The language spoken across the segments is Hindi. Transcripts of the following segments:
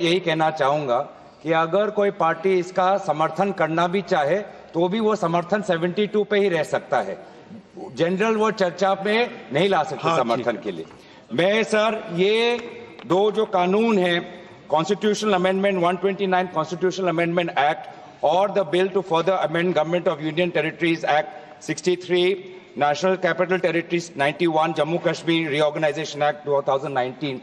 यही कहना चाहूंगा कि अगर कोई पार्टी इसका समर्थन करना भी चाहे तो भी वो समर्थन 72 पे ही रह सकता है। जनरल वो चर्चा में नहीं ला सकते समर्थन के लिए। मैं सर ये दो जो कानून है, constitutional amendment 129 constitutional amendment act और the bill to further amend government of union territories act 63, national capital territories 91, Jammu Kashmir reorganisation act 2019,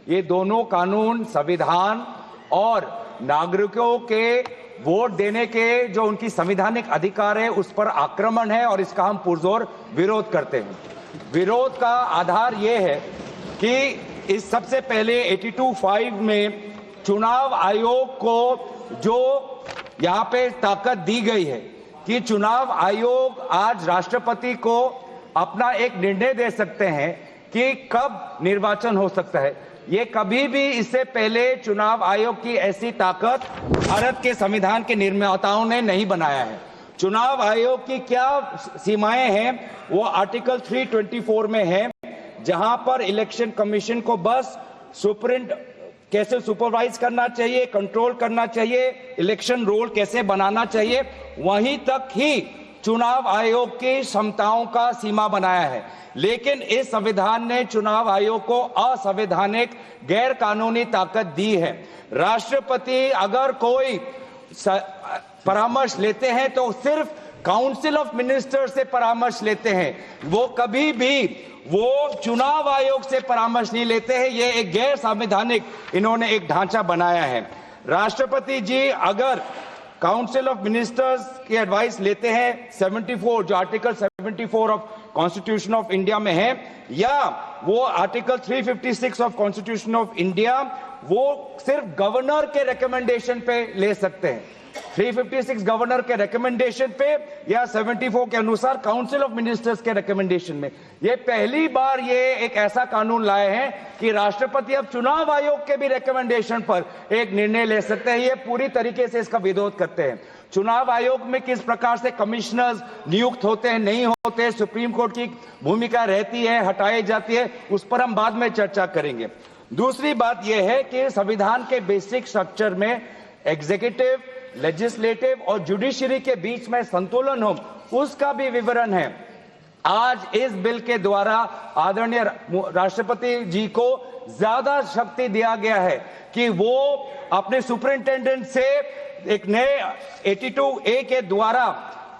ये दोनों कानून संविधान और नागरिकों के वोट देने के जो उनकी संवैधानिक अधिकार है उस पर आक्रमण है और इसका हम पुरजोर विरोध करते हैं। विरोध का आधार ये है कि इस सबसे पहले 82(5) में चुनाव आयोग को जो यहाँ पे ताकत दी गई है कि चुनाव आयोग आज राष्ट्रपति को अपना एक निर्णय दे सकते हैं कि कब निर्वाचन हो सकता है। ये कभी भी इससे पहले चुनाव आयोग की ऐसी ताकत भारत के संविधान के निर्माताओं ने नहीं बनाया है। चुनाव आयोग की क्या सीमाएं हैं वो आर्टिकल 324 में है, जहां पर इलेक्शन कमीशन को बस कैसे सुपरवाइज करना चाहिए, कंट्रोल करना चाहिए, इलेक्शन रोल कैसे बनाना चाहिए, वहीं तक ही चुनाव आयोग की क्षमताओं का सीमा बनाया है। लेकिन इस संविधान ने चुनाव आयोग को असंवैधानिक गैर कानूनी ताकत दी है। राष्ट्रपति अगर कोई परामर्श लेते हैं तो सिर्फ काउंसिल ऑफ मिनिस्टर से परामर्श लेते हैं, वो कभी भी वो चुनाव आयोग से परामर्श नहीं लेते हैं। ये एक गैर संवैधानिक इन्होंने एक ढांचा बनाया है। राष्ट्रपति जी अगर काउंसिल ऑफ मिनिस्टर्स की एडवाइस लेते हैं 74, जो article 74 of constitution of India में है, या वो article 356 of constitution of India, वो सिर्फ गवर्नर के रिकमेंडेशन पे ले सकते हैं। 356 गवर्नर के रिकमेंडेशन पे या 74 के अनुसार काउंसिल ऑफ मिनिस्टर्स के रिकमेंडेशन में। ये पहली बार ये एक ऐसा कानून लाए हैं कि राष्ट्रपति अब चुनाव आयोग के भी रिकमेंडेशन पर एक निर्णय ले सकते हैं। ये पूरी तरीके से इसका विरोध करते हैं। चुनाव आयोग में किस प्रकार से कमिश्नर्स नियुक्त होते हैं, नहीं होते, सुप्रीम कोर्ट की भूमिका रहती है, हटाई जाती है, उस पर हम बाद में चर्चा करेंगे। दूसरी बात यह है कि संविधान के बेसिक स्ट्रक्चर में एग्जीक्यूटिव, लेजिस्लेटिव और जुडिशरी के बीच में संतुलन हो, उसका भी विवरण है। आज इस बिल के द्वारा आदरणीय राष्ट्रपति जी को ज्यादा शक्ति दिया गया है कि वो अपने सुपरिंटेंडेंट से एक नए 82A के द्वारा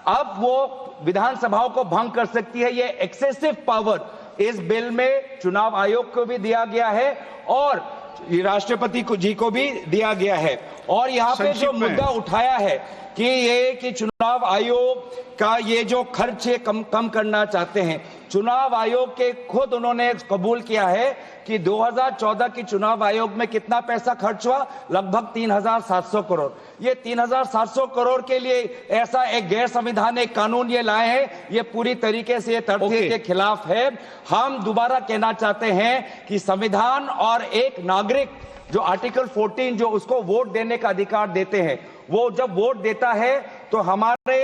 अब वो विधानसभाओं को भंग कर सकती है। ये एक्सेसिव पावर इस बिल में चुनाव आयोग को भी दिया गया है और राष्ट्रपति जी को भी दिया गया है। और यहाँ पे जो मुद्दा उठाया है कि ये कि चुनाव आयोग का ये जो खर्च है कम करना चाहते हैं, चुनाव आयोग के खुद उन्होंने कबूल किया है कि 2014 की चुनाव आयोग में कितना पैसा खर्च हुआ, लगभग 3700 करोड़। ये 3700 करोड़ के लिए ऐसा एक गैर संवैधानिक कानून ये लाए हैं, ये पूरी तरीके से तथ्य के खिलाफ है। हम दोबारा कहना चाहते हैं कि संविधान और एक नागरिक जो आर्टिकल 14 जो उसको वोट देने का अधिकार देते हैं, वो जब वोट देता है तो हमारे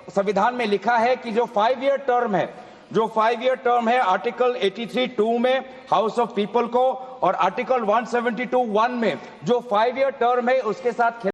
संविधान में लिखा है कि जो 5 ईयर टर्म है, जो 5 ईयर टर्म है आर्टिकल 83(2) में हाउस ऑफ पीपल को और आर्टिकल 172(1) में जो 5 ईयर टर्म है उसके साथ